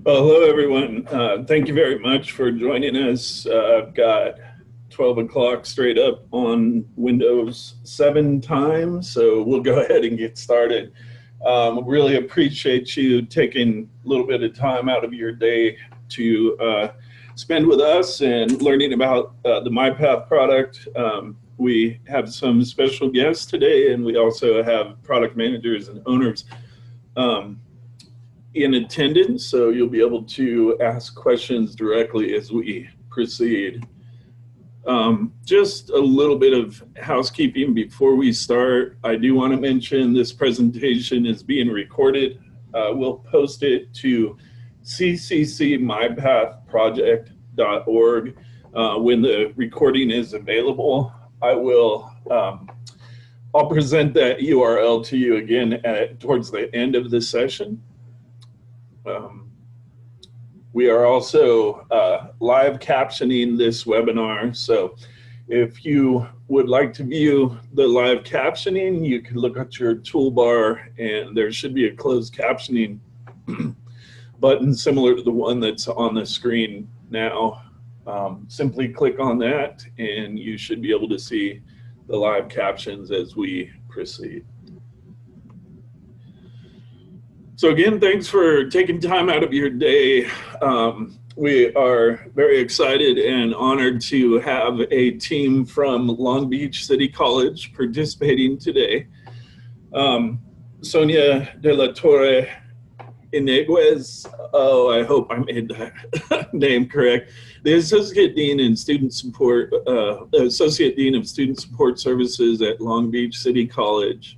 Well, hello, everyone. Thank you very much for joining us. I've got 12 o'clock straight up on Windows 7 time, so we'll go ahead and get started. Really appreciate you taking a little bit of time out of your day to spend with us and learning about the MyPath product. We have some special guests today, and we also have product managers and owners in attendance, so you'll be able to ask questions directly as we proceed. Just a little bit of housekeeping before we start. I do want to mention this presentation is being recorded. We'll post it to CCCMyPathProject.org when the recording is available. I'll present that URL to you again towards the end of the session. We are also live captioning this webinar, so if you would like to view the live captioning, you can look at your toolbar and there should be a closed captioning button similar to the one that's on the screen now. Simply click on that and you should be able to see the live captions as we proceed. So again, thanks for taking time out of your day. We are very excited and honored to have a team from Long Beach City College participating today. Sonia de la Torre Ineguez, I hope I made that name correct, the Associate Dean of Student Support Services at Long Beach City College,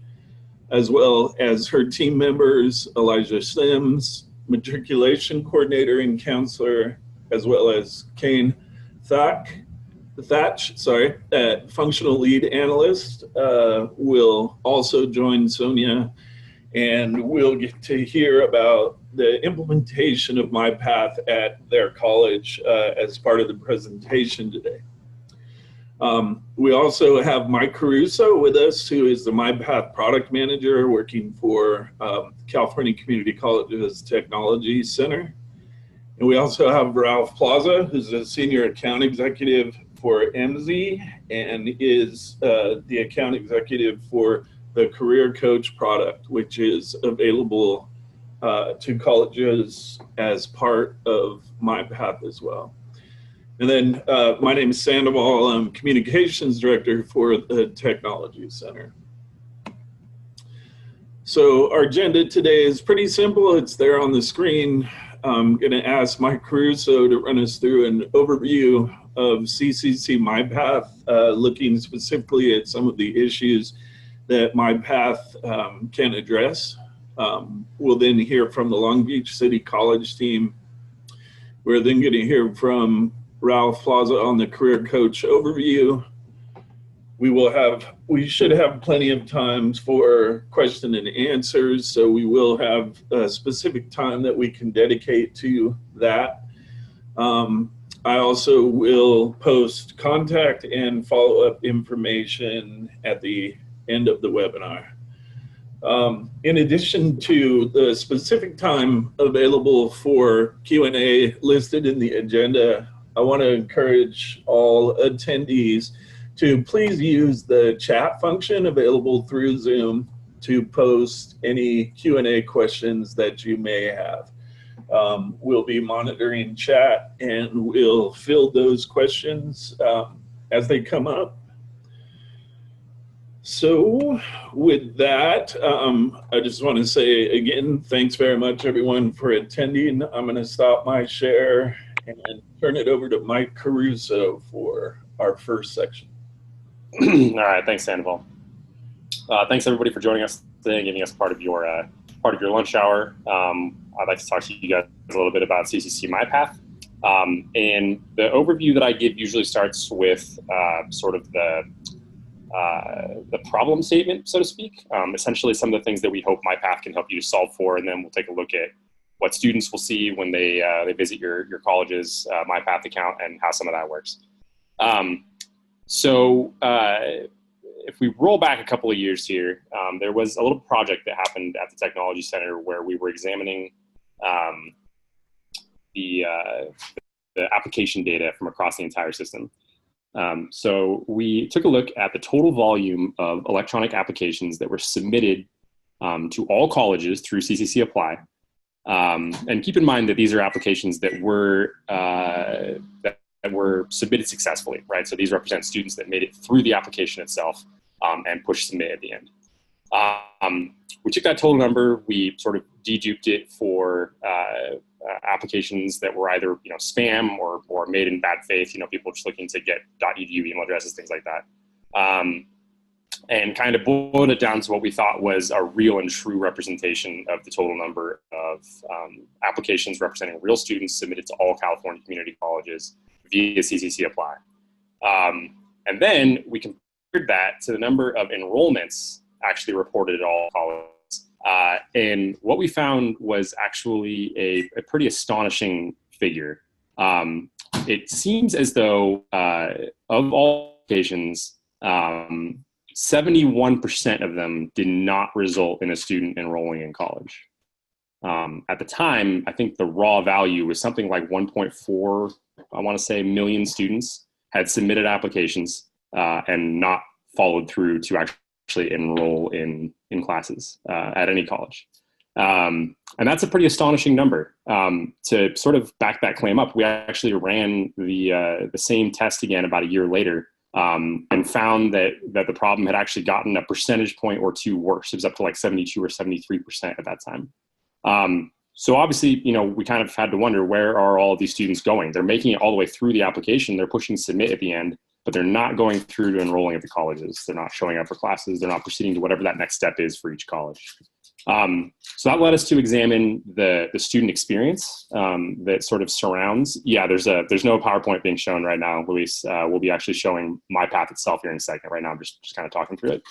as well as her team members, Elijah Sims, matriculation coordinator and counselor, as well as Kane Thatch, functional lead analyst, will also join Sonia, and we'll get to hear about the implementation of MyPath at their college as part of the presentation today. We also have Mike Caruso with us, who is the MyPath product manager working for California Community College's Technology Center. And we also have Ralph Plaza, who's a senior account executive for MZ and is the account executive for the Career Coach product, which is available to colleges as part of MyPath as well. And then my name is Sandoval. I'm communications director for the Technology Center. So our agenda today is pretty simple. It's there on the screen. I'm going to ask Mike Caruso to run us through an overview of CCC MyPath, looking specifically at some of the issues that MyPath can address. We'll then hear from the Long Beach City College team. We're then going to hear from Ralph Plaza on the Career Coach overview. We should have plenty of time for question and answers, so we will have a specific time that we can dedicate to that. I also will post contact and follow-up information at the end of the webinar. In addition to the specific time available for Q&A listed in the agenda, I want to encourage all attendees to please use the chat function available through Zoom to post any Q&A questions that you may have. We'll be monitoring chat and we'll field those questions as they come up. So with that, I just want to say again, thanks very much everyone for attending. I'm going to stop my share and turn it over to Mike Caruso for our first section. All right, thanks, Sandoval. Thanks everybody for joining us today and giving us part of your lunch hour. I'd like to talk to you guys a little bit about CCC MyPath. And the overview that I give usually starts with sort of the problem statement, so to speak. Essentially, some of the things that we hope MyPath can help you to solve for, and then we'll take a look at what students will see when they visit your college's MyPath account and how some of that works. If we roll back a couple of years here, there was a little project that happened at the Technology Center where we were examining the application data from across the entire system. So we took a look at the total volume of electronic applications that were submitted to all colleges through CCCApply. And keep in mind that these are applications that were submitted successfully, right? So these represent students that made it through the application itself and pushed submit at the end. We took that total number, we sort of deduped it for applications that were either spam or made in bad faith, people just looking to get .edu email addresses, things like that. And kind of boiled it down to what we thought was a real and true representation of the total number of applications representing real students submitted to all California community colleges via CCCApply. And then we compared that to the number of enrollments actually reported at all colleges. And what we found was actually a pretty astonishing figure. It seems as though of all applications, 71% of them did not result in a student enrolling in college. At the time, I think the raw value was something like 1.4, I want to say, million students had submitted applications and not followed through to actually enroll in classes at any college. And that's a pretty astonishing number. To sort of back that claim up, we actually ran the same test again about a year later and found that the problem had actually gotten a percentage point or two worse. It was up to like 72 or 73% at that time. So obviously, we kind of had to wonder, where are all of these students going? They're making it all the way through the application. They're pushing submit at the end, but they're not going through to enrolling at the colleges. They're not showing up for classes. They're not proceeding to whatever that next step is for each college. So that led us to examine the student experience that sort of surrounds. Yeah, there's no PowerPoint being shown right now, Luis. We'll be actually showing MyPath itself here in a second. Right now, I'm just kind of talking through it.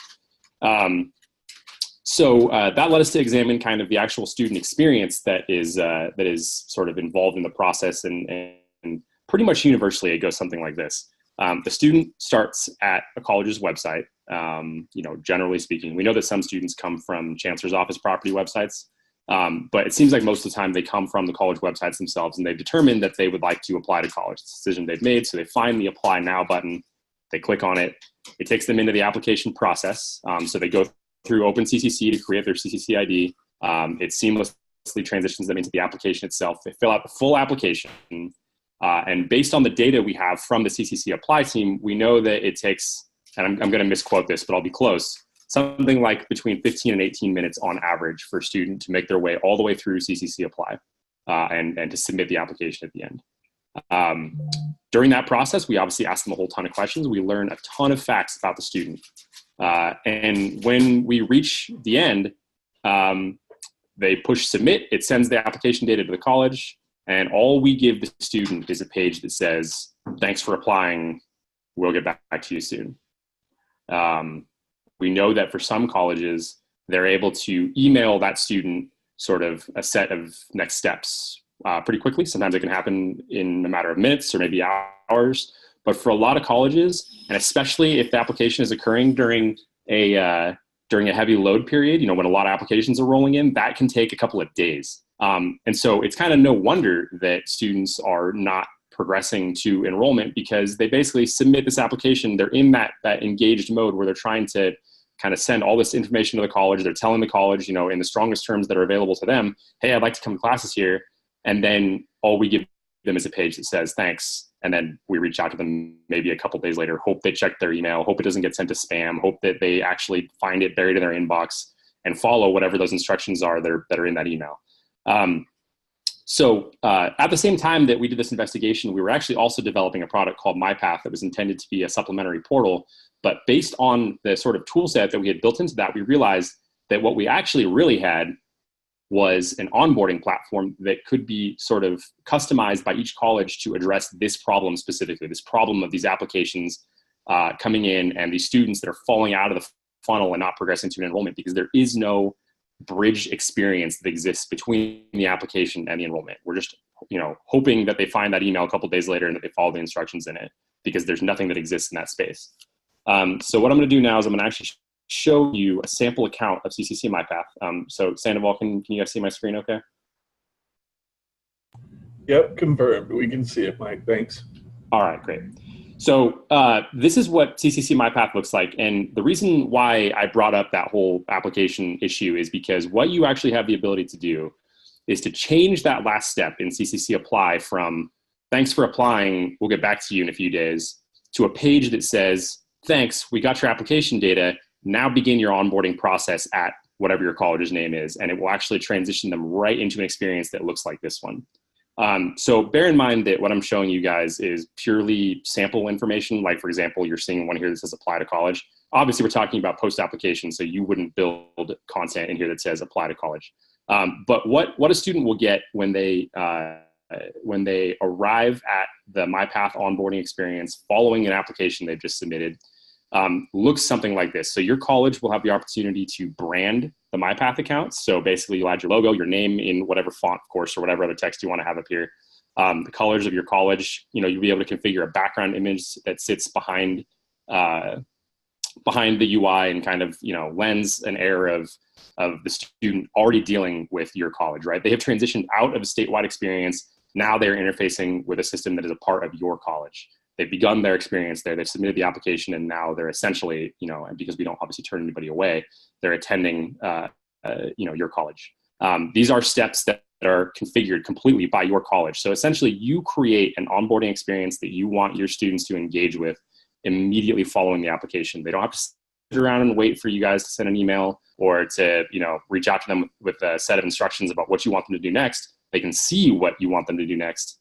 So that led us to examine kind of the actual student experience that is sort of involved in the process, and pretty much universally it goes something like this. The student starts at a college's website. Generally speaking, we know that some students come from Chancellor's Office property websites, but it seems like most of the time they come from the college websites themselves, and they've determined that they would like to apply to college. It's a decision they've made, so they find the Apply Now button, they click on it, it takes them into the application process. So they go through OpenCCC to create their CCC ID. It seamlessly transitions them into the application itself. They fill out the full application. And based on the data we have from the CCCApply team, we know that it takes, and I'm going to misquote this, but I'll be close, something like between 15 and 18 minutes on average for a student to make their way all the way through CCCApply and to submit the application at the end. During that process, we obviously ask them a whole ton of questions. We learn a ton of facts about the student. And when we reach the end, they push submit, it sends the application data to the college, and all we give the student is a page that says, "Thanks for applying, we'll get back to you soon." We know that for some colleges, they're able to email that student sort of a set of next steps pretty quickly. Sometimes it can happen in a matter of minutes or maybe hours. But for a lot of colleges, and especially if the application is occurring during a heavy load period, when a lot of applications are rolling in, that can take a couple of days. And so it's kind of no wonder that students are not progressing to enrollment, because they basically submit this application. They're in that engaged mode where they're trying to kind of send all this information to the college. They're telling the college, in the strongest terms that are available to them, "Hey, I'd like to come to classes here." And then all we give them is a page that says, "Thanks." And then we reach out to them maybe a couple days later, hope they check their email, hope it doesn't get sent to spam, hope that they actually find it buried in their inbox and follow whatever those instructions are that are in that email. So at the same time that we did this investigation, we were actually also developing a product called MyPath that was intended to be a supplementary portal. But based on the sort of tool set that we had built into that, we realized that what we actually really had was an onboarding platform that could be sort of customized by each college to address this problem specifically, this problem of these applications coming in and these students that are falling out of the funnel and not progressing to an enrollment, because there is no bridge experience that exists between the application and the enrollment. We're just, hoping that they find that email a couple of days later and that they follow the instructions in it, because there's nothing that exists in that space. So what I'm going to do now is I'm going to actually show you a sample account of CCC MyPath. So Sandoval, can you guys see my screen okay? Yep, confirmed. We can see it, Mike. Thanks. All right, great. So this is what CCC MyPath looks like. And the reason why I brought up that whole application issue is because what you actually have the ability to do is to change that last step in CCC Apply from "thanks for applying, we'll get back to you in a few days" to a page that says, "Thanks, we got your application data, now begin your onboarding process at whatever your college's name is." And it will actually transition them right into an experience that looks like this one. So bear in mind that what I'm showing you guys is purely sample information. Like, for example, you're seeing one here that says apply to college. Obviously, we're talking about post-application, so you wouldn't build content in here that says apply to college. But what a student will get when they arrive at the MyPath onboarding experience following an application they've just submitted looks something like this. So your college will have the opportunity to brand the MyPath account. So basically you'll add your logo, your name in whatever font, of course, or whatever other text you want to have up here. The colors of your college, you'll be able to configure a background image that sits behind the UI and kind of, lends an air of the student already dealing with your college, right? They have transitioned out of a statewide experience. Now they're interfacing with a system that is a part of your college. They've begun their experience there. They've submitted the application, and now they're essentially, and because we don't obviously turn anybody away, they're attending, your college. These are steps that are configured completely by your college. So essentially, you create an onboarding experience that you want your students to engage with immediately following the application. They don't have to sit around and wait for you guys to send an email or to, reach out to them with a set of instructions about what you want them to do next. They can see what you want them to do next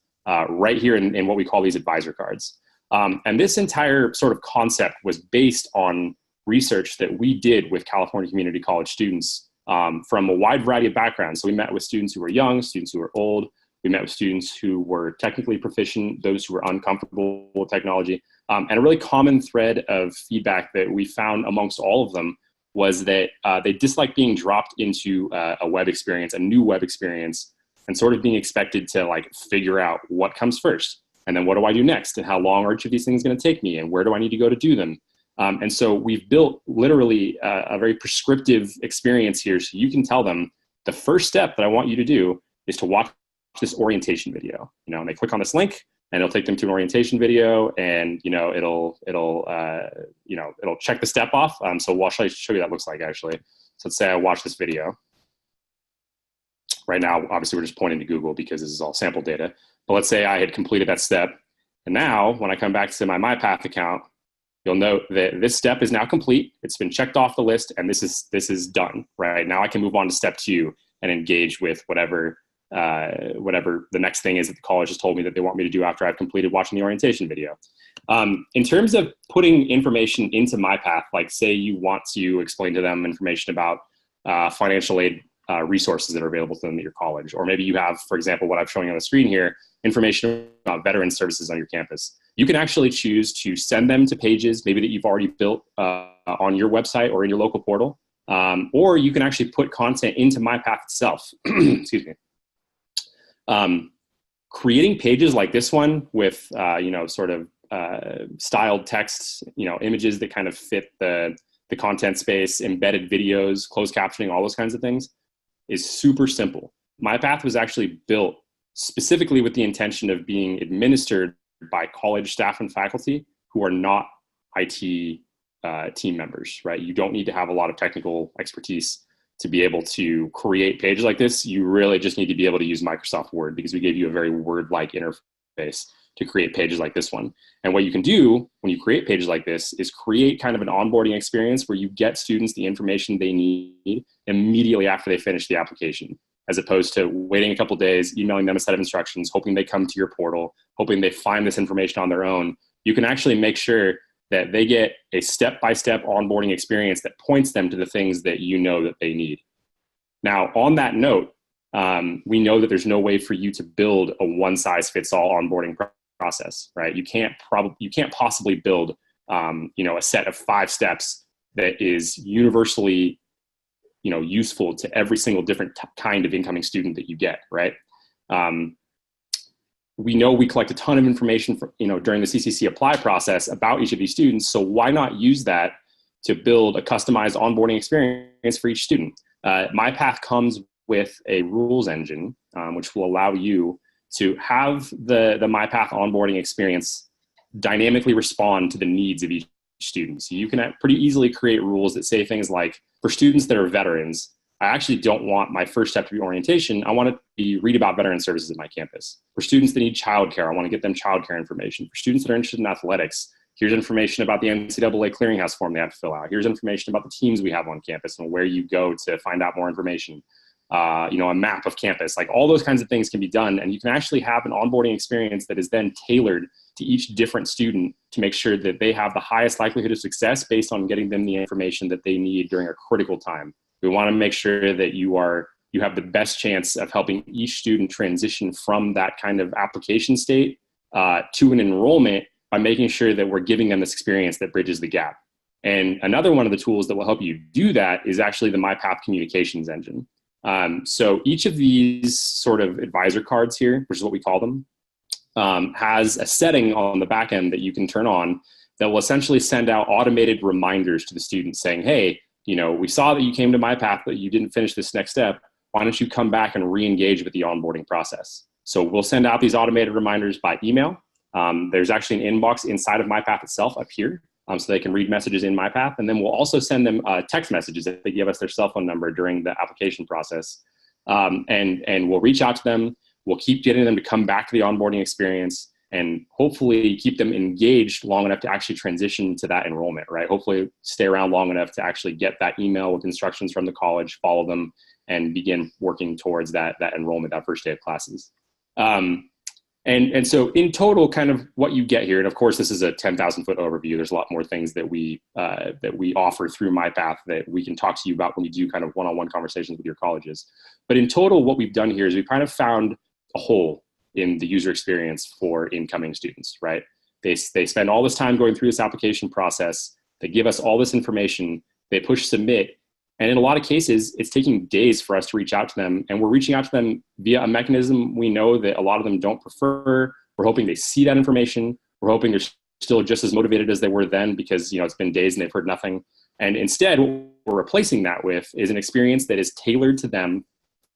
right here in what we call these advisor cards. And this entire sort of concept was based on research that we did with California community college students from a wide variety of backgrounds. So we met with students who were young, students who were old. We met with students who were technically proficient, those who were uncomfortable with technology. And a really common thread of feedback that we found amongst all of them was that they disliked being dropped into a web experience, a new web experience, and sort of being expected to figure out what comes first. And then what do I do next? And how long are each of these things going to take me? And where do I need to go to do them? And so we've built literally a very prescriptive experience here. So you can tell them the first step that I want you to do is to watch this orientation video. And they click on this link and it'll take them to an orientation video, and it'll check the step off. So I'll show you what that looks like actually. So let's say I watch this video. Right now, obviously, we're just pointing to Google because this is all sample data. But let's say I had completed that step. And now, when I come back to my MyPath account, you'll note that this step is now complete. It's been checked off the list, and this is done. Right now, I can move on to step 2 and engage with whatever the next thing is that the college has told me that they want me to do after I've completed watching the orientation video. In terms of putting information into MyPath, like say you want to explain to them information about financial aid resources that are available to them at your college. Or maybe you have, for example, what I'm showing on the screen here, information about veteran services on your campus. You can actually choose to send them to pages maybe that you've already built on your website or in your local portal. Or you can actually put content into MyPath itself. Excuse me. Creating pages like this one with, sort of styled text, images that kind of fit the content space, embedded videos, closed captioning, all those kinds of things, is super simple. MyPath was actually built specifically with the intention of being administered by college staff and faculty who are not IT team members, right? You don't need to have a lot of technical expertise to be able to create pages like this. You really just need to be able to use Microsoft Word because we gave you a very Word-like interface to create pages like this one. And what you can do when you create pages like this is create kind of an onboarding experience where you get students the information they need immediately after they finish the application, as opposed to waiting a couple days, emailing them a set of instructions, hoping they come to your portal, hoping they find this information on their own. You can actually make sure that they get a step-by-step onboarding experience that points them to the things that you know that they need. Now, on that note, we know that there's no way for you to build a one-size-fits-all onboarding process, right? You can't possibly build, a set of 5 steps that is universally, useful to every single different kind of incoming student that you get, right? We know we collect a ton of information during the CCCApply process about each of these students. So why not use that to build a customized onboarding experience for each student? MyPath comes with a rules engine, which will allow you to have the MyPath onboarding experience dynamically respond to the needs of each student. So you can pretty easily create rules that say things like, for students that are veterans, I actually don't want my first step to be orientation. I want to be read about veteran services at my campus. For students that need childcare, I want to get them childcare information. For students that are interested in athletics, here's information about the NCAA clearinghouse form they have to fill out. Here's information about the teams we have on campus and where you go to find out more information. You know, a map of campus, like all those kinds of things can be done. And you can actually have an onboarding experience that is then tailored to each different student to make sure that they have the highest likelihood of success based on getting them the information that they need during a critical time. We want to make sure that you have the best chance of helping each student transition from that kind of application state to an enrollment by making sure that we're giving them this experience that bridges the gap. And another one of the tools that will help you do that is actually the MyPath communications engine. So each of these sort of advisor cards here, which is what we call them, has a setting on the back end that you can turn on that will essentially send out automated reminders to the student saying, hey, you know, we saw that you came to MyPath, but you didn't finish this next step. Why don't you come back and re-engage with the onboarding process? So we'll send out these automated reminders by email. There's actually an inbox inside of MyPath itself up here, so they can read messages in MyPath. And then we'll also send them text messages if they give us their cell phone number during the application process. And we'll reach out to them. We'll keep getting them to come back to the onboarding experience and hopefully keep them engaged long enough to actually transition to that enrollment, right? Hopefully stay around long enough to actually get that email with instructions from the college, follow them, and begin working towards that enrollment, that first day of classes. And so in total, kind of what you get here, and of course this is a 10,000 foot overview. There's a lot more things that we offer through MyPath that we can talk to you about when you do kind of one-on-one conversations with your colleges. But in total, what we've done here is we've kind of found a hole in the user experience for incoming students, right? They spend all this time going through this application process. They give us all this information. They push submit. And in a lot of cases, it's taking days for us to reach out to them. And we're reaching out to them via a mechanism we know that a lot of them don't prefer. We're hoping they see that information. We're hoping they're still just as motivated as they were then because, you know, it's been days and they've heard nothing. And instead, what we're replacing that with is an experience that is tailored to them,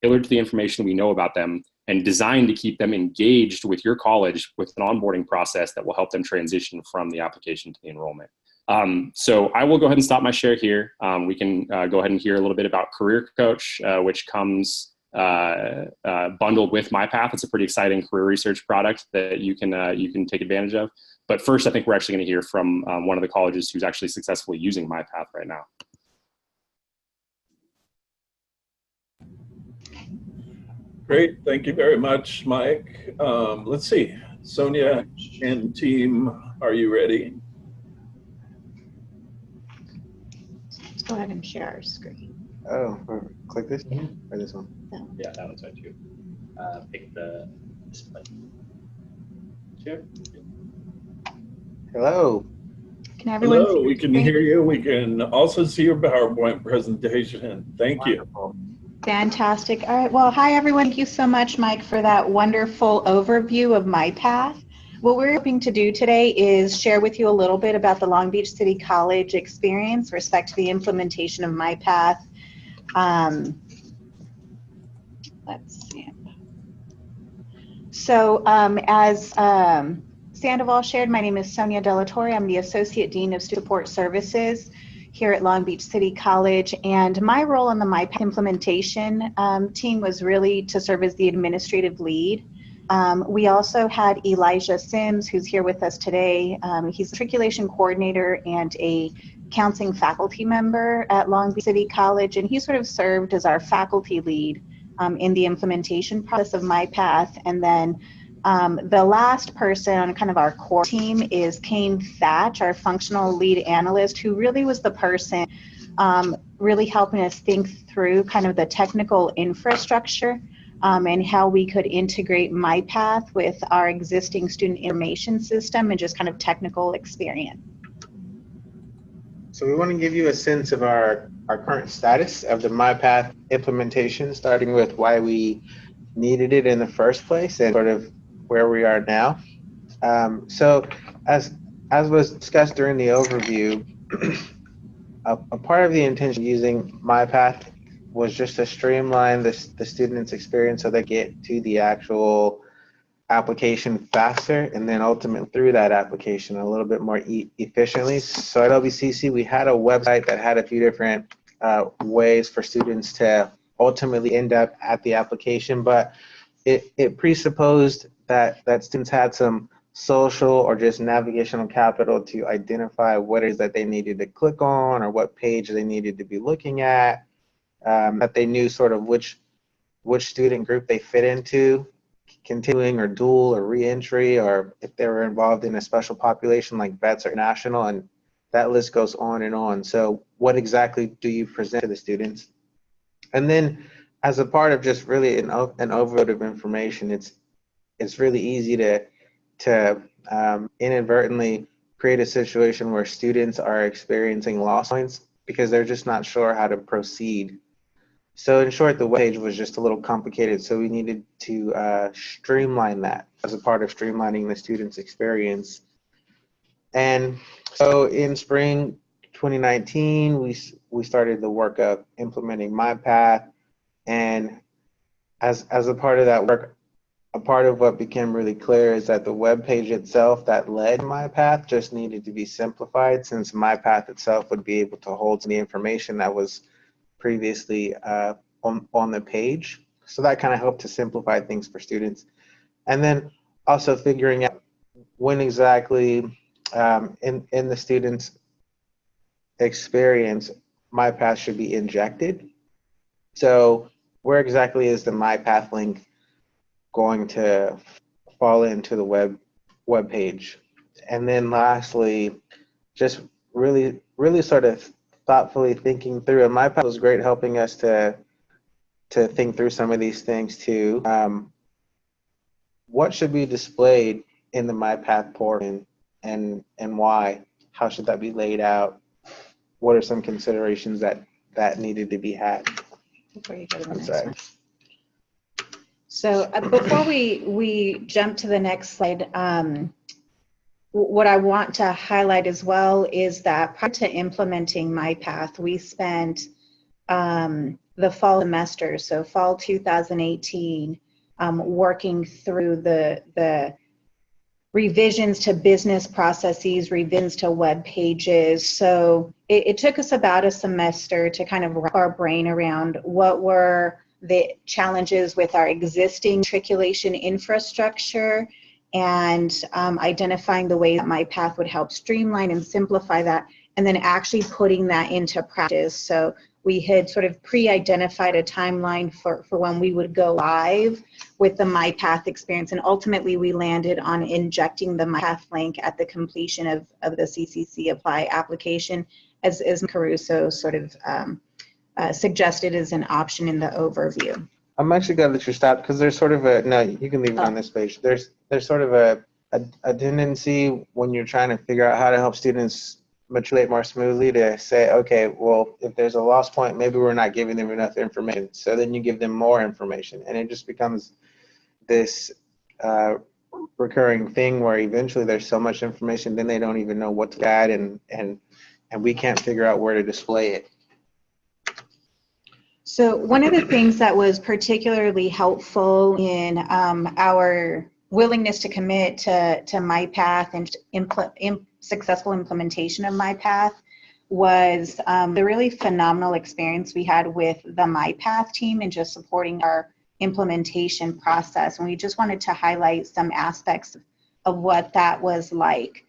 tailored to the information we know about them, and designed to keep them engaged with your college with an onboarding process that will help them transition from the application to the enrollment. So I will go ahead and stop my share here. We can go ahead and hear a little bit about Career Coach, which comes bundled with MyPath. It's a pretty exciting career research product that you can take advantage of. But first, I think we're actually going to hear from one of the colleges who's actually successfully using MyPath right now. Great, thank you very much, Mike. Let's see, Sonia and team, are you ready? Go ahead and share our screen. Oh, click this or this one? No. Yeah, that one's right too. Pick the display. Share. Hello. Can everyone Hello, see we your can screen? hear you. We can also see your PowerPoint presentation. Thank you. Wonderful. Fantastic. All right. Well, hi, everyone. Thank you so much, Mike, for that wonderful overview of MyPath. What we're hoping to do today is share with you a little bit about the Long Beach City College experience with respect to the implementation of MyPath. Let's see. So as Sandoval shared, my name is Sonia Delatorre. I'm the Associate Dean of Student Support Services here at Long Beach City College, and my role on the MyPath implementation team was really to serve as the administrative lead. We also had Elijah Sims, who's here with us today. He's a matriculation coordinator and a counseling faculty member at Long Beach City College, and he sort of served as our faculty lead in the implementation process of MyPath. And then the last person on kind of our core team is Kane Thatch, our functional lead analyst, who really was the person really helping us think through kind of the technical infrastructure and how we could integrate MyPath with our existing student information system and just kind of technical experience. So we want to give you a sense of our current status of the MyPath implementation, starting with why we needed it in the first place and sort of where we are now. So as was discussed during the overview, a part of the intention of using MyPath was just to streamline the student's experience so they get to the actual application faster, and then ultimately through that application a little bit more efficiently. So at LBCC, we had a website that had a few different ways for students to ultimately end up at the application, but it presupposed that students had some social or just navigational capital to identify what it is that they needed to click on or what page they needed to be looking at, that they knew sort of which student group they fit into, continuing or dual or reentry, or if they were involved in a special population like vets or national, and that list goes on and on. So what exactly do you present to the students? And then as a part of just really an overload of information, it's really easy to inadvertently create a situation where students are experiencing loss points because they're just not sure how to proceed. So in short, the web page was just a little complicated, so we needed to streamline that as a part of streamlining the student's experience. And so in spring 2019, we started the work of implementing MyPath, and as a part of that work, a part of what became really clear is that the web page itself that led MyPath just needed to be simplified, since MyPath itself would be able to hold the information that was previously on the page. So that kind of helped to simplify things for students. And then also figuring out when exactly in the student's experience MyPath should be injected. So where exactly is the MyPath link going to fall into the web page? And then lastly, just really sort of thoughtfully thinking through, and MyPath was great helping us to think through some of these things too. What should be displayed in the MyPath portion, and why? How should that be laid out? What are some considerations that needed to be had? Before you go to the next one. So before we jump to the next slide, what I want to highlight as well is that prior to implementing MyPath, we spent the fall semester, so fall 2018, working through the revisions to business processes, revisions to web pages. So it took us about a semester to kind of wrap our brain around what were the challenges with our existing matriculation infrastructure, and identifying the way that MyPath would help streamline and simplify that, and then actually putting that into practice. So we had sort of pre-identified a timeline for when we would go live with the MyPath experience, and ultimately we landed on injecting the MyPath link at the completion of the CCCApply application, as Caruso sort of suggested as an option in the overview. I'm actually glad that you stopped, because there's sort of a, no, you can leave it on this page. There's sort of a tendency when you're trying to figure out how to help students matriculate more smoothly to say, okay, well, if there's a loss point, maybe we're not giving them enough information. So then you give them more information, and it just becomes this recurring thing where eventually there's so much information, then they don't even know what to add, and we can't figure out where to display it. So one of the things that was particularly helpful in our willingness to commit to MyPath and successful implementation of MyPath was the really phenomenal experience we had with the MyPath team and just supporting our implementation process. And we just wanted to highlight some aspects of what that was like.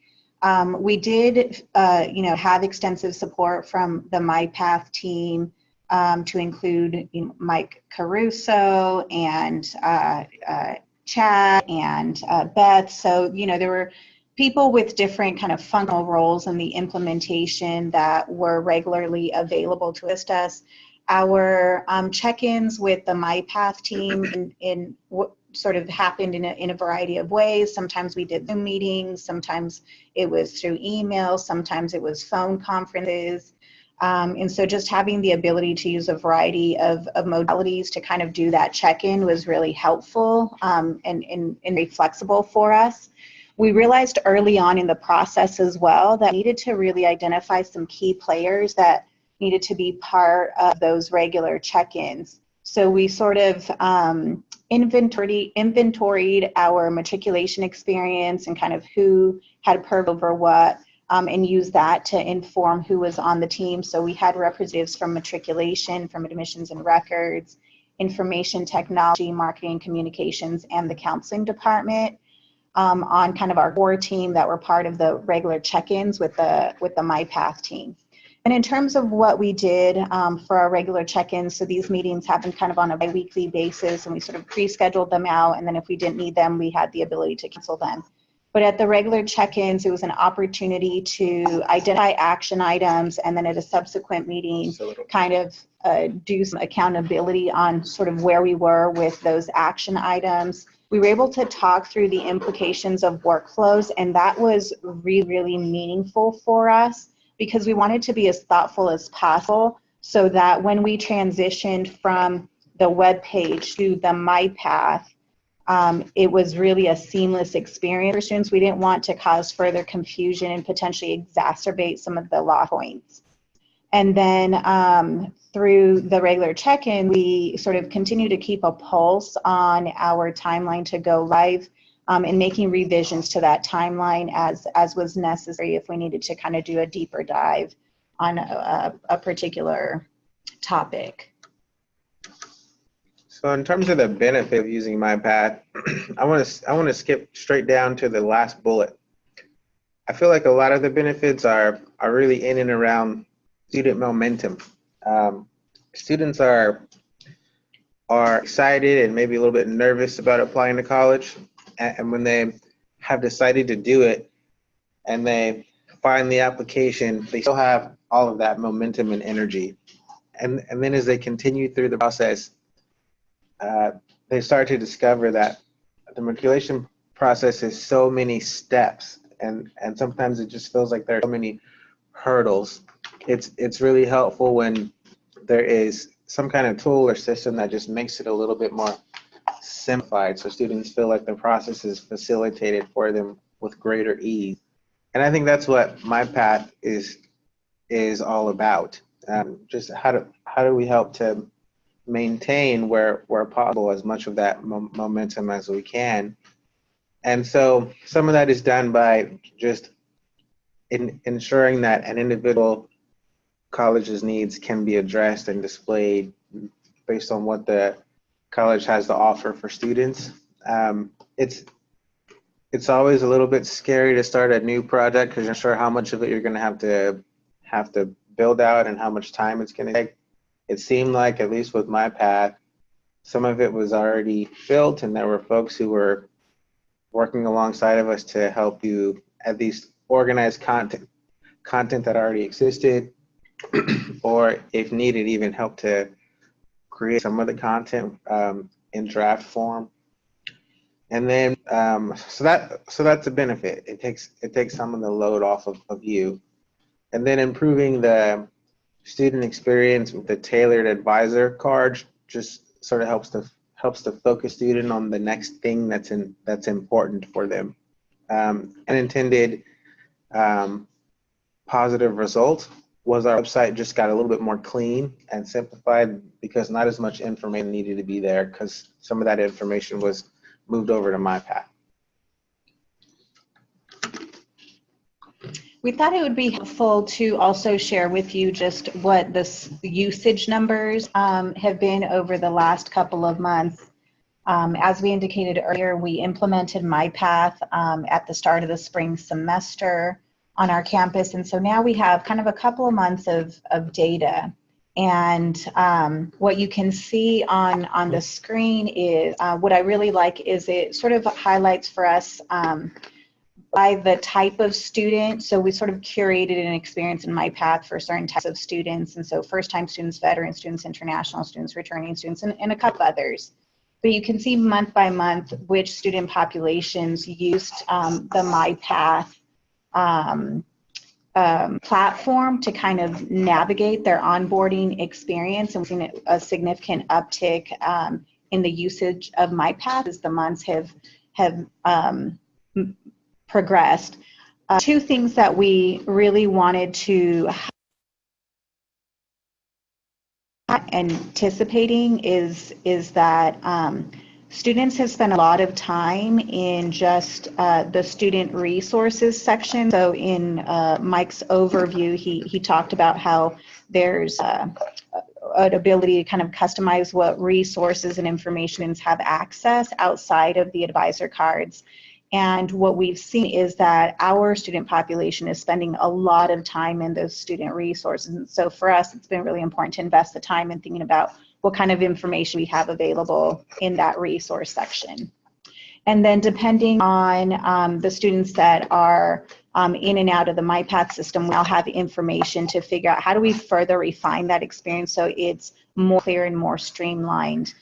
We did, have extensive support from the MyPath team, to include Mike Caruso and Chad and Beth. So, there were people with different kind of functional roles in the implementation that were regularly available to assist us. Our check-ins with the MyPath team in what sort of happened in a variety of ways. Sometimes we did Zoom meetings, sometimes it was through email, sometimes it was phone conferences. And so just having the ability to use a variety of modalities to kind of do that check-in was really helpful and very flexible for us. We realized early on in the process as well that we needed to really identify some key players that needed to be part of those regular check-ins. So we sort of inventoried our matriculation experience and kind of who had purview over what, and used that to inform who was on the team. So we had representatives from matriculation, from admissions and records, information technology, marketing and communications, and the counseling department on kind of our core team that were part of the regular check-ins with the MyPath team. And in terms of what we did for our regular check-ins, so these meetings happened kind of on a bi-weekly basis, and we sort of pre-scheduled them out, and then if we didn't need them, we had the ability to cancel them. But at the regular check-ins, it was an opportunity to identify action items, and then at a subsequent meeting, kind of do some accountability on sort of where we were with those action items. We were able to talk through the implications of workflows, and that was really, really meaningful for us, because we wanted to be as thoughtful as possible so that when we transitioned from the web page to the MyPath, it was really a seamless experience for students. We didn't want to cause further confusion and potentially exacerbate some of the loss points. And then through the regular check-in, we sort of continue to keep a pulse on our timeline to go live, and making revisions to that timeline as was necessary if we needed to kind of do a deeper dive on a particular topic. So in terms of the benefit of using MyPath, I want to skip straight down to the last bullet. I feel like a lot of the benefits are really in and around student momentum. Students are excited and maybe a little bit nervous about applying to college. And when they have decided to do it and they find the application, they still have all of that momentum and energy. And then as they continue through the process, they start to discover that the matriculation process is so many steps, and sometimes it just feels like there are so many hurdles. It's really helpful when there is some kind of tool or system that just makes it a little bit more simplified, so students feel like the process is facilitated for them with greater ease. And I think that's what MyPath is all about. Just how do we help to maintain where possible as much of that momentum as we can. And so some of that is done by just ensuring that an individual college's needs can be addressed and displayed based on what the college has to offer for students. It's always a little bit scary to start a new project because you're not sure how much of it you're going to have to build out and how much time it's going to take. It seemed like, at least with MyPath, some of it was already built, and there were folks who were working alongside of us to help you at least organize content that already existed, or if needed, even help to create some of the content in draft form. And then so that's a benefit. It takes some of the load off of you. And then improving the student experience with the tailored advisor card just sort of helps to focus student on the next thing that's important for them. Unintended positive result was our website just got a little bit more clean and simplified because not as much information needed to be there because some of that information was moved over to MyPath. We thought it would be helpful to also share with you just what the usage numbers have been over the last couple of months. As we indicated earlier, we implemented MyPath at the start of the spring semester on our campus, and so now we have kind of a couple of months of data. And what you can see on the screen is, what I really like is it sort of highlights for us by the type of student. So we sort of curated an experience in MyPath for certain types of students. And so first-time students, veteran students, international students, returning students, and a couple others. But you can see month by month which student populations used the MyPath platform to kind of navigate their onboarding experience. And we've seen a significant uptick in the usage of MyPath as the months have progressed. Two things that we really wanted to anticipating is that students have spent a lot of time in just the student resources section. So in Mike's overview, he talked about how there's an ability to kind of customize what resources and information have access outside of the advisor cards. And what we've seen is that our student population is spending a lot of time in those student resources. And so for us, it's been really important to invest the time in thinking about what kind of information we have available in that resource section. And then depending on the students that are in and out of the MyPath system, we'll have information to figure out how do we further refine that experience so it's more clear and more streamlined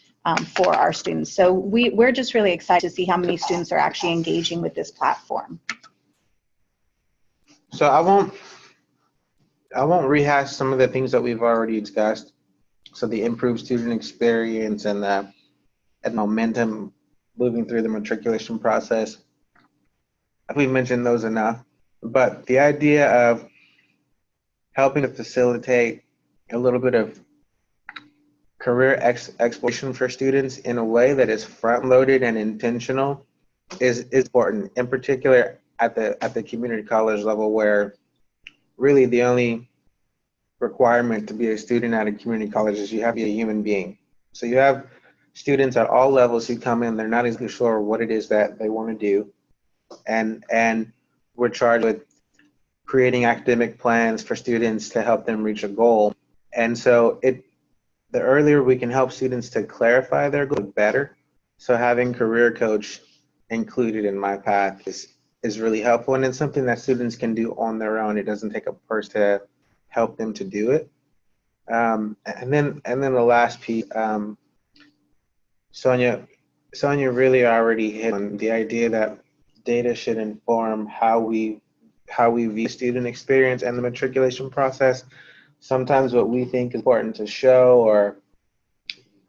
for our students. So we're just really excited to see how many students are actually engaging with this platform. So I won't rehash some of the things that we've already discussed. So the improved student experience and the momentum moving through the matriculation process. We've mentioned those enough, but the idea of helping to facilitate a little bit of career exploration for students in a way that is front-loaded and intentional is important, in particular at the community college level, where really the only requirement to be a student at a community college is you have to be a human being. So you have students at all levels who come in, they're not exactly sure what it is that they want to do, and we're charged with creating academic plans for students to help them reach a goal. And so the earlier we can help students to clarify their goal, the better. So having career coach included in MyPath is really helpful, and it's something that students can do on their own. It doesn't take a person to help them to do it. And then the last piece, Sonia really already hit on the idea that data should inform how we view student experience and the matriculation process. Sometimes what we think is important to show or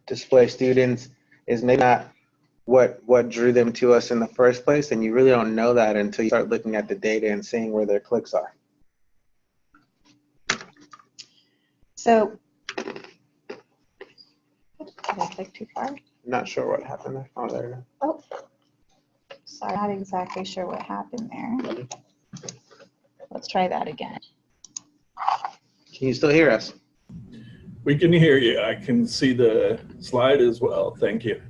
display students is maybe not what drew them to us in the first place, and you really don't know that until you start looking at the data and seeing where their clicks are. So, did I click too far? Not sure what happened there. Oh, there we go. Oh, sorry, not exactly sure what happened there. Let's try that again. Can you still hear us? We can hear you. I can see the slide as well. Thank you.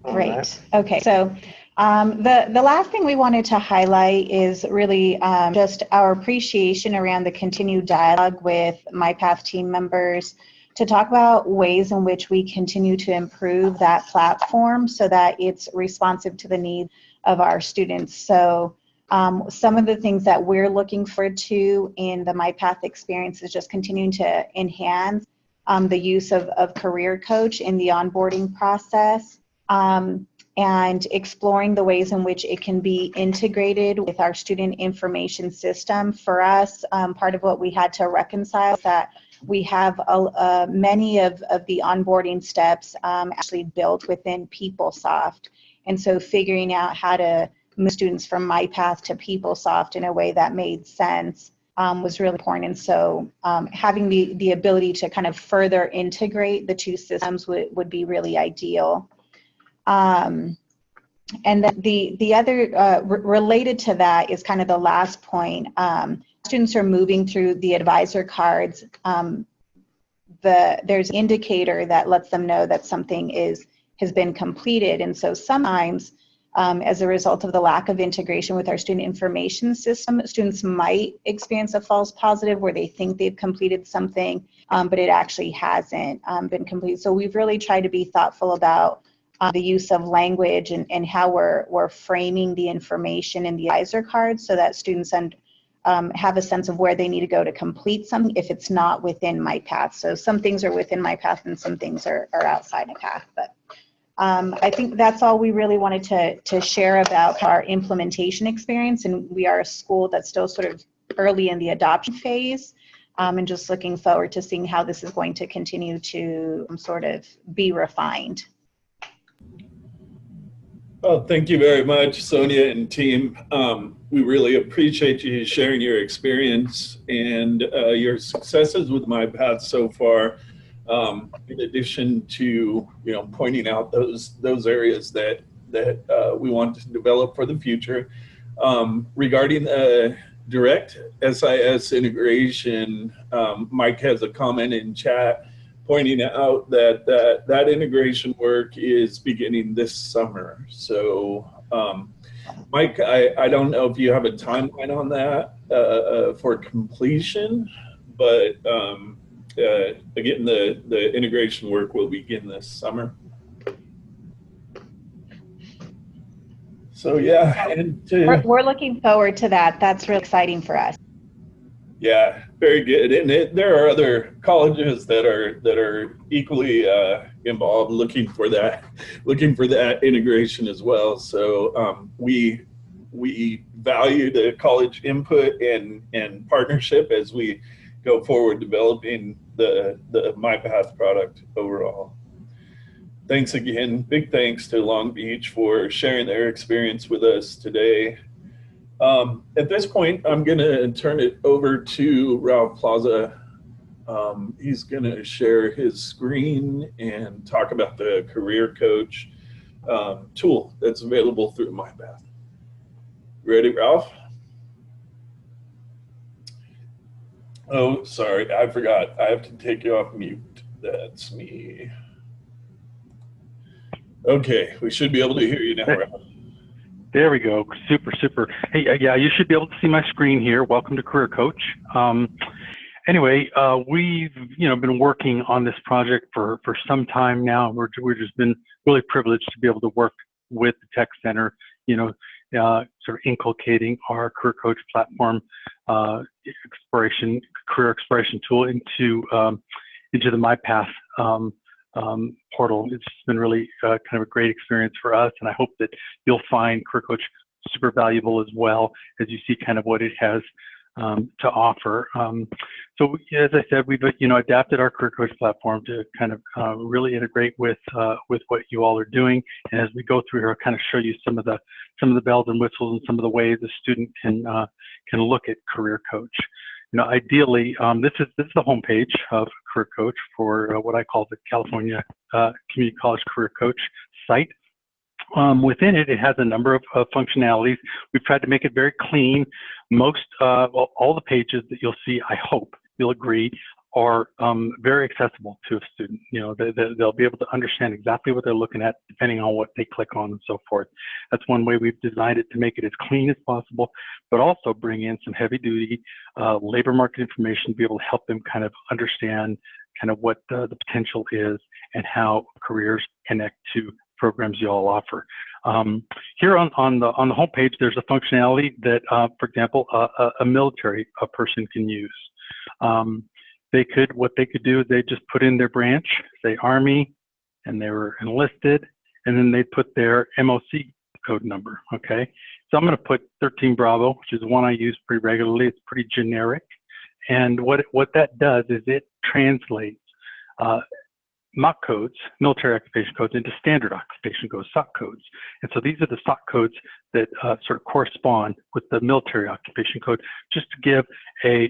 Great. Right. Okay, so the last thing we wanted to highlight is really just our appreciation around the continued dialogue with MyPath team members to talk about ways in which we continue to improve that platform so that it's responsive to the needs of our students. So some of the things that we're looking forward to in the MyPath experience is just continuing to enhance the use of career coach in the onboarding process. And exploring the ways in which it can be integrated with our student information system. For us, part of what we had to reconcile is that we have many of the onboarding steps actually built within PeopleSoft. And so figuring out how to move students from MyPath to PeopleSoft in a way that made sense was really important. And so having the ability to kind of further integrate the two systems would be really ideal. And then the other related to that is kind of the last point. Students are moving through the advisor cards. There's an indicator that lets them know that something has been completed. And so sometimes, as a result of the lack of integration with our student information system, students might experience a false positive where they think they've completed something, but it actually hasn't been completed. So we've really tried to be thoughtful about the use of language and how we're framing the information in the advisor cards so that students have a sense of where they need to go to complete something if it's not within MyPath. So some things are within MyPath and some things are outside MyPath. But I think that's all we really wanted to share about our implementation experience. And we are a school that's still sort of early in the adoption phase, and just looking forward to seeing how this is going to continue to sort of be refined. Well, thank you very much, Sonia and team. We really appreciate you sharing your experience and your successes with MyPath so far. in addition to pointing out those areas that we want to develop for the future. Regarding direct SIS integration, Mike has a comment in chat pointing out that integration work is beginning this summer. So, Mike, I don't know if you have a timeline on that for completion, but again, the integration work will begin this summer. So yeah, and we're looking forward to that. That's really exciting for us. Yeah, very good. And there are other colleges that are equally involved, looking for that integration as well. So we value the college input and partnership as we go forward developing the MyPath product overall. Thanks again. Big thanks to Long Beach for sharing their experience with us today. At this point, I'm going to turn it over to Ralph Plaza. He's going to share his screen and talk about the Career Coach tool that's available through MyPath. Ready, Ralph? Oh, sorry, I forgot. I have to take you off mute. That's me. Okay, we should be able to hear you now, Ralph. There we go. Super, super. Hey, yeah, you should be able to see my screen here. Welcome to Career Coach. Anyway, we've been working on this project for some time now. We've just been really privileged to be able to work with the Tech Center, sort of inculcating our Career Coach platform career exploration tool into the MyPath portal. It's been really kind of a great experience for us, and I hope that you'll find Career Coach super valuable as well as you see kind of what it has to offer. So as I said, we've adapted our Career Coach platform to kind of really integrate with what you all are doing. And as we go through here, I'll kind of show you some of the bells and whistles and some of the ways the student can look at Career Coach. Ideally, this is the homepage of Career Coach for what I call the California Community College Career Coach site. Within it, it has a number of functionalities. We've tried to make it very clean. All the pages that you'll see, I hope you'll agree, are very accessible to a student. They'll be able to understand exactly what they're looking at depending on what they click on and so forth. That's one way we've designed it, to make it as clean as possible, but also bring in some heavy duty labor market information to be able to help them kind of understand kind of what the potential is and how careers connect to programs you all offer. Here on the homepage, there's a functionality that, for example, a military person can use. What they could do is they just put in their branch, say Army, and they were enlisted, and then they put their MOC code number. Okay, so I'm going to put 13 Bravo, which is one I use pretty regularly. It's pretty generic, and what that does is it translates MOC codes, military occupation codes, into standard occupation codes, SOC codes. And so these are the SOC codes that sort of correspond with the military occupation code, just to give a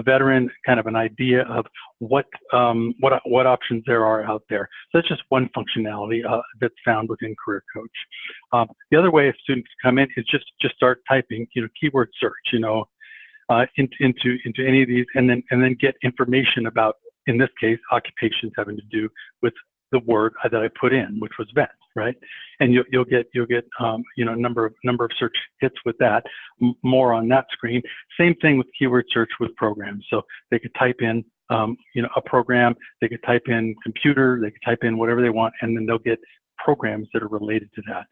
veteran kind of an idea of what options there are out there. So that's just one functionality that's found within Career Coach. The other way a student can come in is just start typing, keyword search, into any of these, and then get information about, in this case, occupations having to do with the word that I put in, which was vet, right? And you'll get a number of search hits with that. More on that screen. Same thing with keyword search with programs. So they could type in a program, they could type in computer, they could type in whatever they want, and then they'll get programs that are related to that.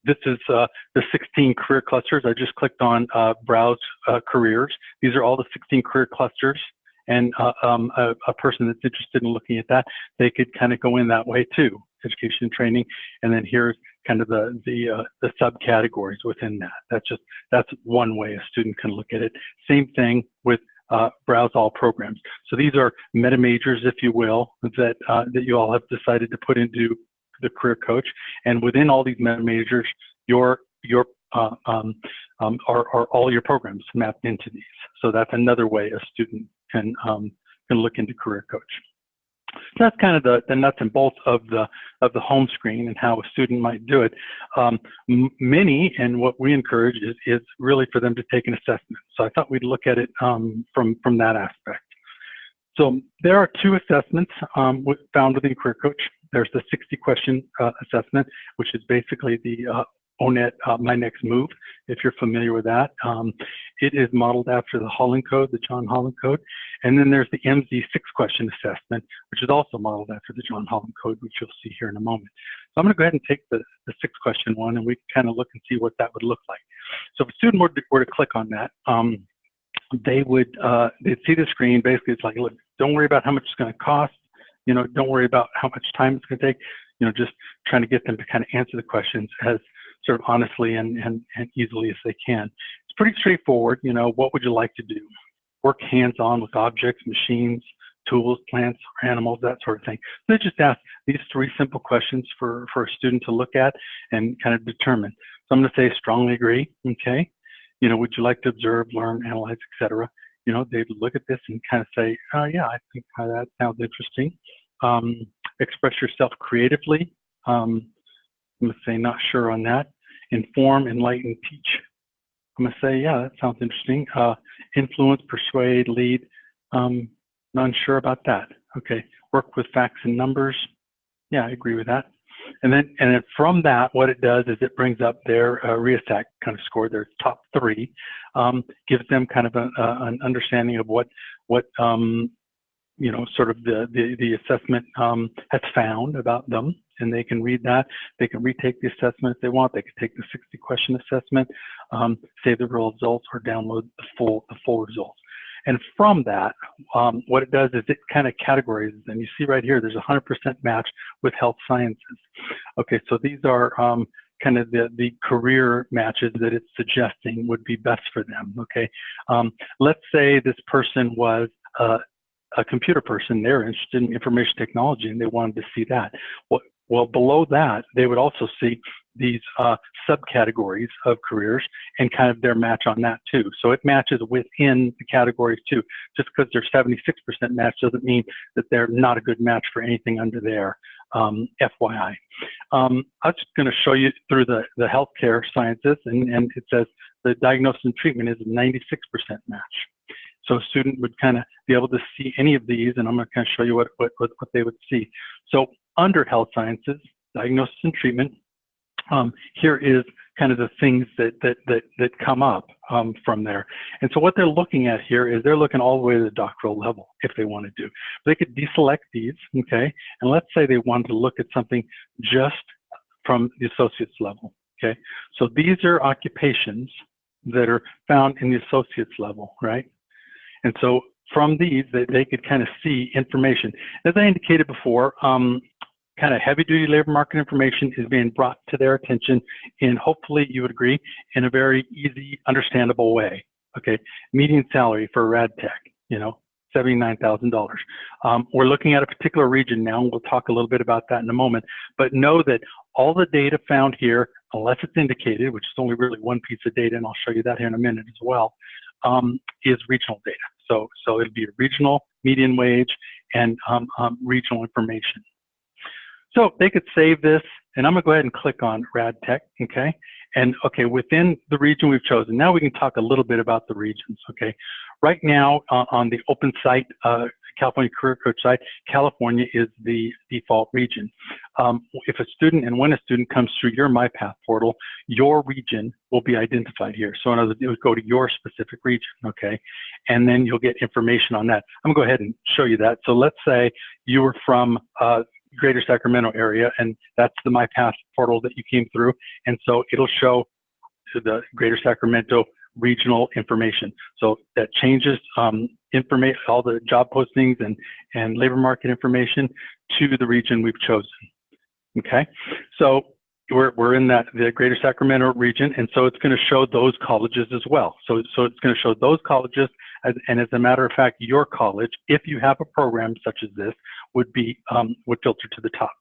This is the 16 career clusters. I just clicked on browse careers. These are all the 16 career clusters. And a person that's interested in looking at that, they could kind of go in that way too, education and training. And then here's kind of the subcategories within that. That's one way a student can look at it. Same thing with browse all programs. So these are meta majors, if you will, that you all have decided to put into the Career Coach. And within all these meta majors, are all your programs mapped into these. So that's another way a student can look into Career Coach. So that's kind of the nuts and bolts of the home screen and how a student might do it. Many, and what we encourage is really for them to take an assessment. So I thought we'd look at it from that aspect. So there are 2 assessments found within Career Coach. There's the 60-question assessment, which is basically the ONET My Next Move, if you're familiar with that. It is modeled after the Holland Code, the John Holland Code. And then there's the MZ 6-question assessment, which is also modeled after the John Holland Code, which you'll see here in a moment. So I'm going to go ahead and take the 6-question one, and we can kind of look and see what that would look like. So if a student were to click on that, they'd see the screen. Basically, it's like, look, don't worry about how much it's going to cost. You know, don't worry about how much time it's going to take. You know, just trying to get them to kind of answer the questions as sort of honestly and easily as they can. It's pretty straightforward. You know, what would you like to do? Work hands-on with objects, machines, tools, plants, or animals, that sort of thing. So they just ask these 3 simple questions for a student to look at and kind of determine. So I'm going to say strongly agree. Okay. You know, would you like to observe, learn, analyze, etc.? You know, they would look at this and kind of say, oh yeah, I think that sounds interesting. Express yourself creatively. I'm going to say not sure on that. Inform, enlighten, teach. I'm going to say, yeah, that sounds interesting. Influence, persuade, lead. Not sure about that. Okay. Work with facts and numbers. Yeah, I agree with that. And then from that, what it does is it brings up their REASAC kind of score, their top 3, gives them kind of an understanding of what you know, sort of the assessment has found about them, and they can read that. They can retake the assessment if they want. They can take the 60-question assessment, save the results, or download the full results. And from that, what it does is it kind of categorizes them. You see right here, there's a 100% match with health sciences. Okay, so these are kind of the career matches that it's suggesting would be best for them. Okay, let's say this person was a computer person. They're interested in information technology and they wanted to see that. Well, below that, they would also see these subcategories of careers and kind of their match on that too. So it matches within the categories too. Just because they're 76% match doesn't mean that they're not a good match for anything under there, FYI. I'm just going to show you through the healthcare sciences, and it says the diagnosis and treatment is a 96% match. So a student would kind of be able to see any of these, and I'm going to kind of show you what they would see. So under health sciences, diagnosis and treatment, here is kind of the things that come up from there. And so what they're looking at here is they're looking all the way to the doctoral level if they want to do. They could deselect these, okay? And let's say they wanted to look at something just from the associate's level, okay? So these are occupations that are found in the associate's level, right? And so from these, they could kind of see information. As I indicated before, kind of heavy-duty labor market information is being brought to their attention in, hopefully you would agree, in a very easy, understandable way. Okay, median salary for a rad tech, you know, $79,000. We're looking at a particular region now, and we'll talk a little bit about that in a moment, but know that all the data found here, unless it's indicated, which is only really one piece of data, and I'll show you that here in a minute as well, is regional data. So it'll be regional, median wage, and regional information. So they could save this, and I'm going to go ahead and click on Rad Tech, okay? And okay, within the region we've chosen, now we can talk a little bit about the regions, okay? Right now on the open site, California Career Coach site, California is the default region. If a student and when a student comes through your MyPath portal, your region will be identified here. So in other words, it would go to your specific region, okay? And then you'll get information on that. I'm gonna go ahead and show you that. So let's say you were from Greater Sacramento area, and that's the MyPath portal that you came through. And so it'll show to the Greater Sacramento regional information. So that changes information, all the job postings and labor market information to the region we've chosen. Okay, so we're in the Greater Sacramento region, and so it's going to show those colleges as well. So it's going to show those colleges, and as a matter of fact, your college, if you have a program such as this, would filter to the top.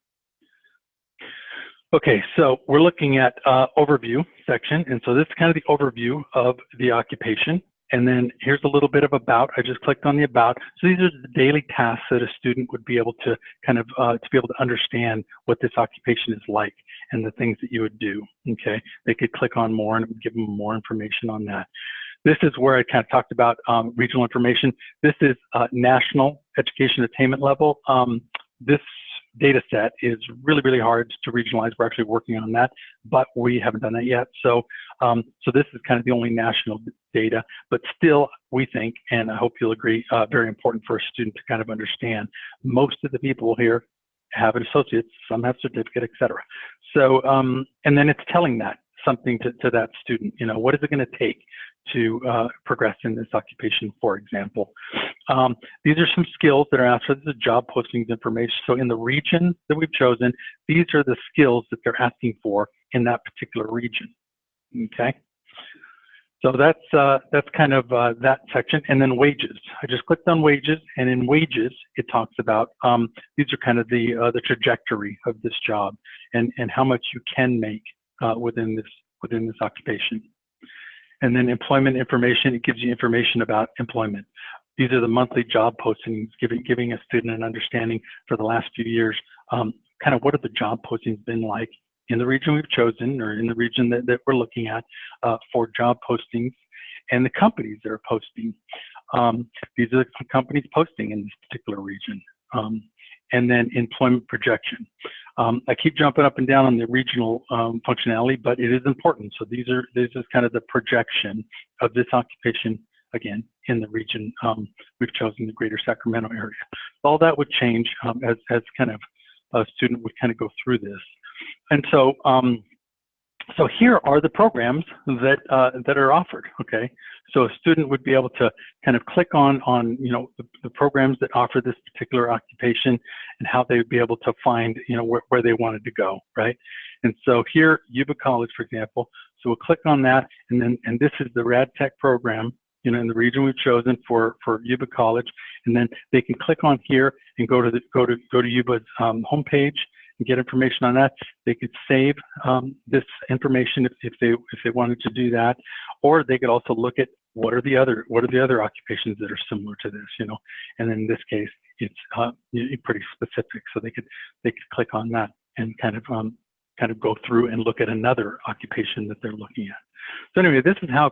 Okay, so we're looking at overview section, and so this is kind of the overview of the occupation. And then here's a little bit of about. I just clicked on the about. So these are the daily tasks that a student would be able to kind of, to be able to understand what this occupation is like and the things that you would do, okay? They could click on more and it would give them more information on that. This is where I kind of talked about regional information. This is national education attainment level. This data set is really, really hard to regionalize. We're actually working on that, but we haven't done that yet. So, so this is kind of the only national data, but still we think, and I hope you'll agree, very important for a student to kind of understand. Most of the people here have an associate's, some have certificate, et cetera. So, and then it's telling that something to that student, you know, what is it going to take to progress in this occupation, for example. These are some skills that are asked for. This is job postings information. So in the region that we've chosen, these are the skills that they're asking for in that particular region, okay? So that's kind of that section. And then wages. I just clicked on wages, and in wages, it talks about, these are kind of the trajectory of this job and how much you can make within this occupation. And then employment information, it gives you information about employment. These are the monthly job postings, giving a student an understanding for the last few years, kind of what have the job postings been like in the region we've chosen, or in the region that we're looking at for job postings, and the companies that are posting. These are the companies posting in this particular region. And then employment projection. I keep jumping up and down on the regional functionality, but it is important. So this is kind of the projection of this occupation, again, in the region we've chosen, the greater Sacramento area. All that would change as kind of a student would kind of go through this. And so, so here are the programs that are offered, okay? So a student would be able to kind of click on you know, the programs that offer this particular occupation and how they would be able to find, you know, where they wanted to go, right? And so here, Yuba College, for example, so we'll click on that, and this is the Rad Tech program, you know, in the region we've chosen for Yuba College, and then they can click on here and go to Yuba's homepage and get information on that. They could save this information if they wanted to do that, or they could also look at what are the other occupations that are similar to this, you know. And in this case, it's pretty specific, so they could click on that and kind of go through and look at another occupation that they're looking at. So anyway, this is how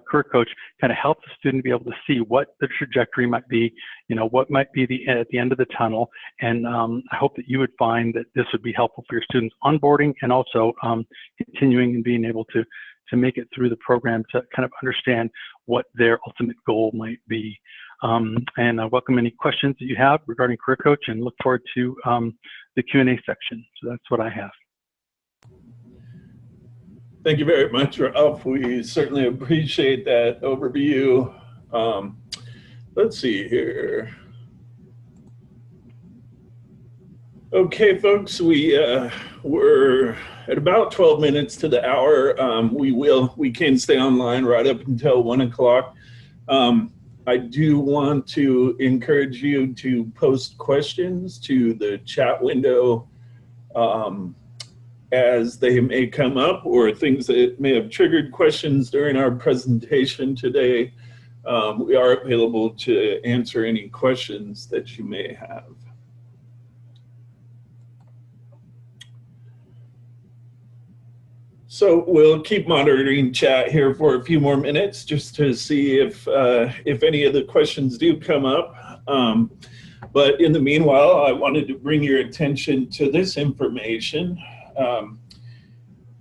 Career Coach kind of helps the student be able to see what the trajectory might be, you know, what might be at the end of the tunnel. And I hope that you would find that this would be helpful for your students onboarding, and also continuing and being able to make it through the program to kind of understand what their ultimate goal might be. And I welcome any questions that you have regarding Career Coach, and look forward to the Q&A section. So that's what I have. Thank you very much, Ralph. We certainly appreciate that overview. Let's see here. Okay, folks, we're at about 12 minutes to the hour. We can stay online right up until 1 o'clock. I do want to encourage you to post questions to the chat window as they may come up, or things that may have triggered questions during our presentation today. We are available to answer any questions that you may have. So we'll keep monitoring chat here for a few more minutes just to see if any of the questions do come up. But in the meanwhile, I wanted to bring your attention to this information.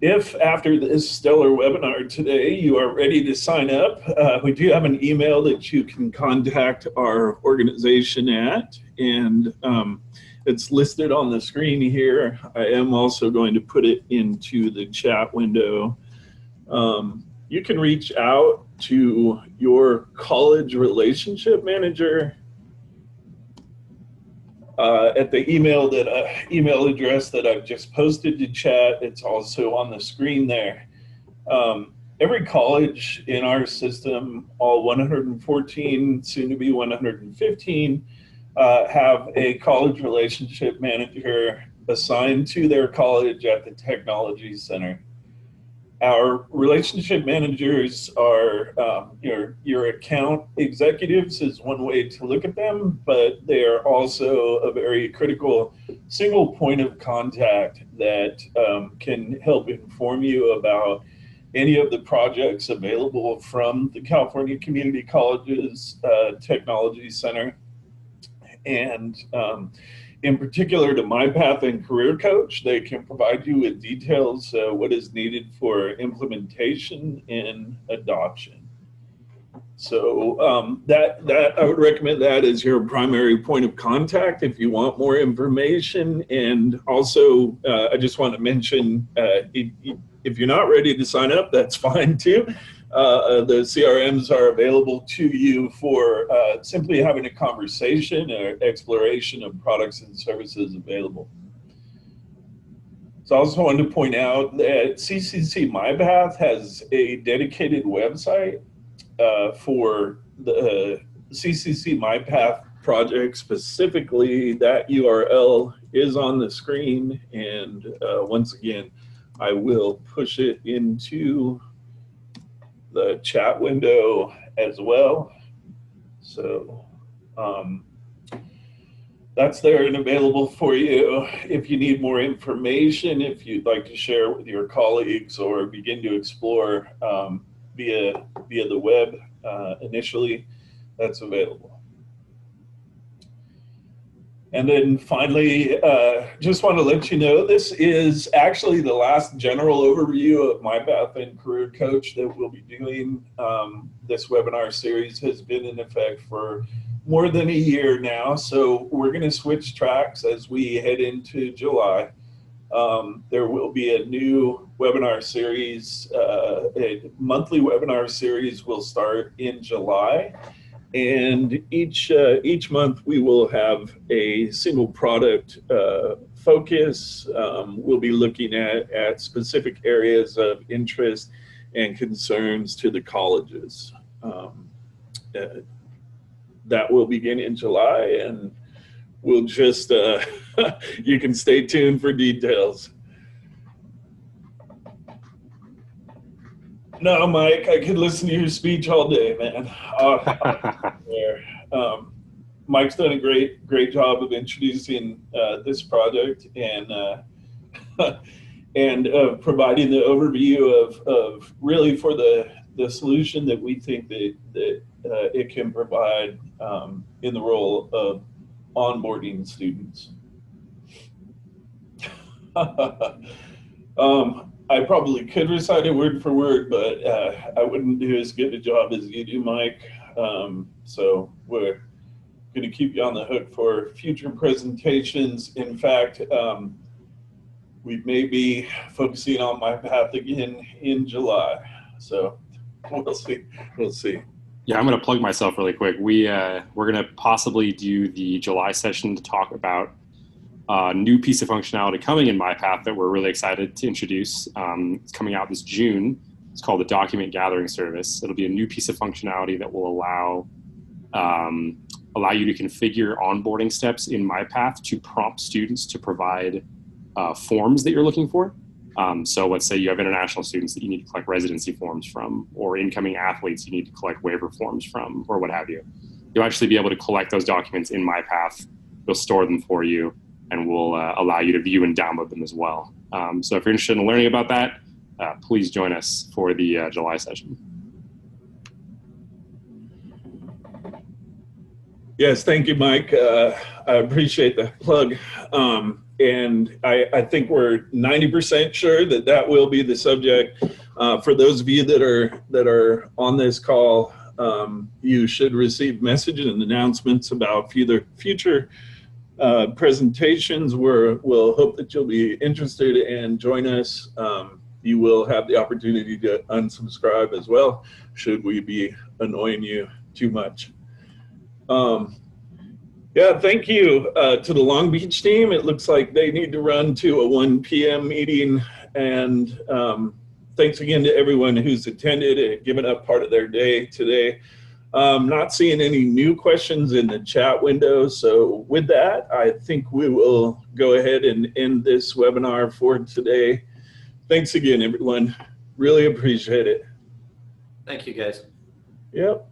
If after this stellar webinar today you are ready to sign up, we do have an email that you can contact our organization at, and it's listed on the screen here. I am also going to put it into the chat window. You can reach out to your college relationship manager at the email address that I've just posted to chat. It's also on the screen there. Every college in our system, all 114, soon to be 115, have a college relationship manager assigned to their college at the Technology Center. Our relationship managers are your account executives is one way to look at them, but they are also a very critical single point of contact that can help inform you about any of the projects available from the California Community Colleges Technology Center. And in particular to MyPath and Career Coach, they can provide you with details what is needed for implementation and adoption. So that I would recommend that as your primary point of contact if you want more information. And also, I just want to mention, if you're not ready to sign up, that's fine too. The CRMs are available to you for simply having a conversation or exploration of products and services available. So I also wanted to point out that CCC MyPath has a dedicated website for the CCC MyPath project specifically. That URL is on the screen, and once again, I will push it into the chat window as well. So that's there and available for you. If you need more information, if you'd like to share with your colleagues or begin to explore via the web initially, that's available. And then finally, just want to let you know, this is actually the last general overview of MyPath and Career Coach that we'll be doing. This webinar series has been in effect for more than a year now, so we're going to switch tracks as we head into July. There will be a new webinar series, a monthly webinar series will start in July. And each month we will have a single product focus. We'll be looking at specific areas of interest and concerns to the colleges. That will begin in July, and we'll just, you can stay tuned for details. No, Mike, I could listen to your speech all day, man. Mike's done a great job of introducing this project and providing the overview of really for the solution that we think that it can provide in the role of onboarding students. I probably could recite it word for word, but I wouldn't do as good a job as you do, Mike. So we're going to keep you on the hook for future presentations. In fact, we may be focusing on MyPath again in July. So we'll see. We'll see. Yeah, I'm going to plug myself really quick. We're going to possibly do the July session to talk about new piece of functionality coming in MyPath that we're really excited to introduce. It's coming out this June. It's called the Document Gathering Service. It'll be a new piece of functionality that will allow you to configure onboarding steps in MyPath to prompt students to provide forms that you're looking for. So let's say you have international students that you need to collect residency forms from, or incoming athletes you need to collect waiver forms from, or what have you. You'll actually be able to collect those documents in MyPath. We'll store them for you, and we'll allow you to view and download them as well. So if you're interested in learning about that, please join us for the July session. Yes, thank you, Mike. I appreciate the plug. And I think we're 90% sure that that will be the subject. For those of you that are on this call, you should receive messages and announcements about future presentations. We'll hope that you'll be interested and join us. You will have the opportunity to unsubscribe as well, should we be annoying you too much. Yeah, thank you to the Long Beach team. It looks like they need to run to a 1 p.m. meeting. And thanks again to everyone who's attended and given up part of their day today. Not seeing any new questions in the chat window. So with that, I think we will go ahead and end this webinar for today. Thanks again, everyone. Really appreciate it. Thank you, guys. Yep.